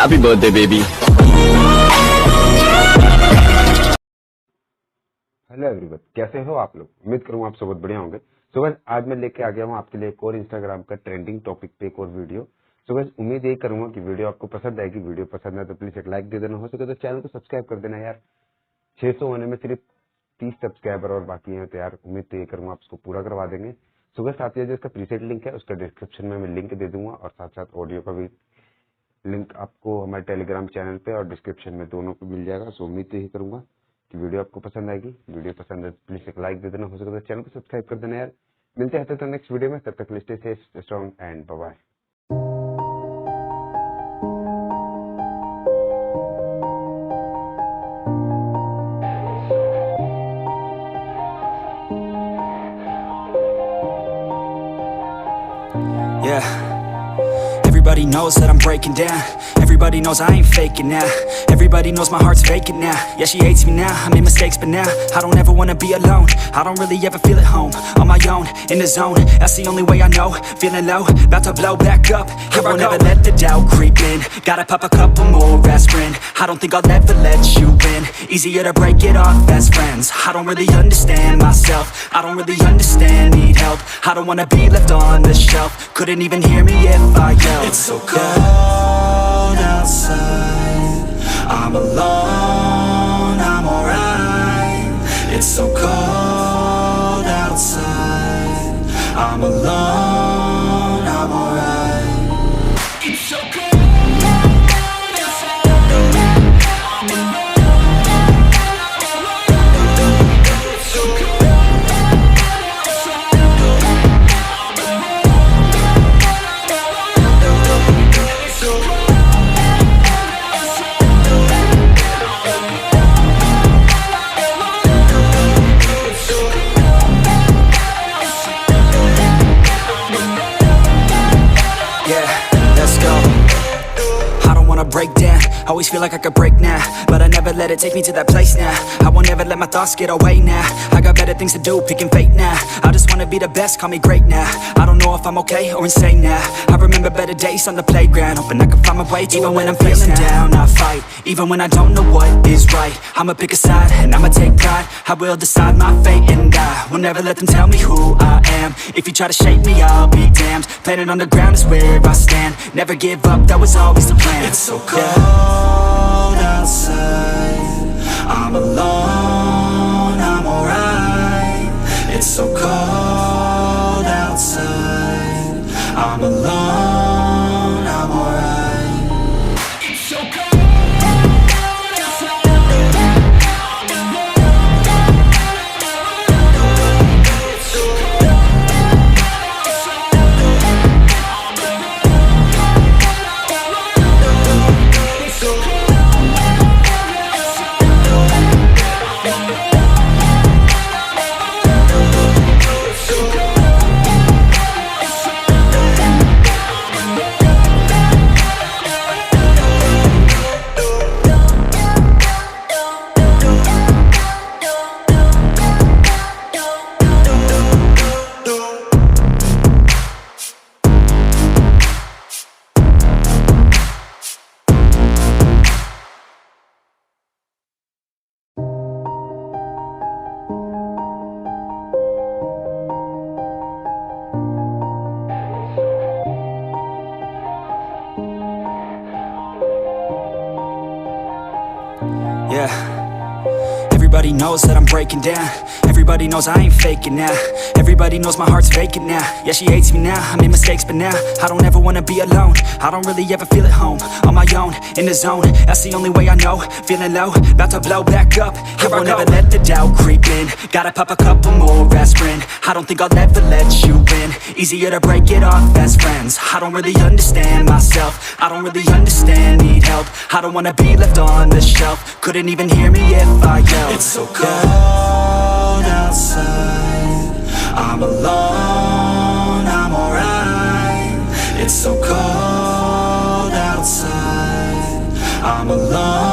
Happy birthday, baby. Hello everyone, कैसे हो आप लोग। उम्मीद करूँ आप सब बहुत बढ़िया होंगे। सो गाइस, आज मैं लेके आ गया हूँ आपके लिए एक और इंस्टाग्राम का ट्रेंडिंग टॉपिक पे एक और वीडियो। सो गाइस, उम्मीद यही करूंगा कि वीडियो आपको पसंद आएगी। वीडियो पसंद आए तो प्लीज एक लाइक दे देना, हो सके तो चैनल को सब्सक्राइब कर देना यार। 600 होने में सिर्फ 30 सब्सक्राइबर और बाकी हैं, तो यार उम्मीद तो ये करूंगा आप उसको पूरा करवा देंगे। सो गाइस, साथ ही जो इसका प्रीसेट लिंक है उसका डिस्क्रिप्शन में मैं लिंक दे दूंगा, और साथ साथ ऑडियो का भी लिंक आपको हमारे टेलीग्राम चैनल पे और डिस्क्रिप्शन में दोनों पे मिल जाएगा। सो उम्मीद तो यही करूंगा कि वीडियो आपको पसंद आएगी। वीडियो पसंद है तो प्लीज एक लाइक दे देना, हो सके तो चैनल को सब्सक्राइब कर देना यार। मिलते हैं तो नेक्स्ट वीडियो में, तब तक stay safe, strong and bye bye. Yeah, everybody knows that I'm breaking down. Everybody knows I ain't faking now. Everybody knows my heart's vacant now. Yeah, she hates me now, I made mistakes but now I don't ever wanna be alone. I don't really ever feel at home. On my own, in the zone, that's the only way I know. Feeling low, about to blow back up. Here I won't ever let the doubt creep in. Gotta pop a couple more aspirin. I don't think I'll ever let you in. Easier to break it off best friends. I don't really understand myself. I don't really understand, need help. I don't wanna be left on the shelf. Couldn't even hear me if I yelled. It's so cold outside, I'm alone, I'm alright. It's so cold outside, I'm alone, I'm alright. It's so cold outside, I'm alone, I'm alright. It's so cold outside, I'm break down, always feel like I could break now, but I never let it take me to that place now. I won't ever let my thoughts get away now. I got better things to do, picking fate now. I just wanna be the best, call me great now. I don't know if I'm okay or insane now. I remember better days on the playground, hoping I can find my way to even when I'm feeling down, I fight. Even when I don't know what is right, I'ma pick a side and I'ma take pride. I will decide my fate and I will never let them tell me who I am. If you try to shape me, I'll be damned. Planet on the ground is where I stand. Never give up, that was always the plan. It's so cold outside, I'm alone, I'm alright. It's so cold outside, I'm alone, I'm alright. It's so cold outside, I'm alone, it's so cold outside, I'm Yeah, everybody knows that I'm breaking down. Everybody knows I ain't faking now. Everybody knows my heart's vacant now. Yeah, she hates me now, I made mistakes but now I don't ever wanna be alone. I don't really ever feel at home. On my own, in the zone, that's the only way I know. Feeling low, about to blow back up. Here I won't ever let the doubt creep in. Gotta pop a couple more aspirin. I don't think I'll ever let you in. Easier to break it off best friends. I don't really understand myself. I don't really understand, need help. I don't wanna be left on the shelf. Couldn't even hear me if I yelled. It's so cold outside, I'm alone, I'm alright. It's so cold outside, I'm alone.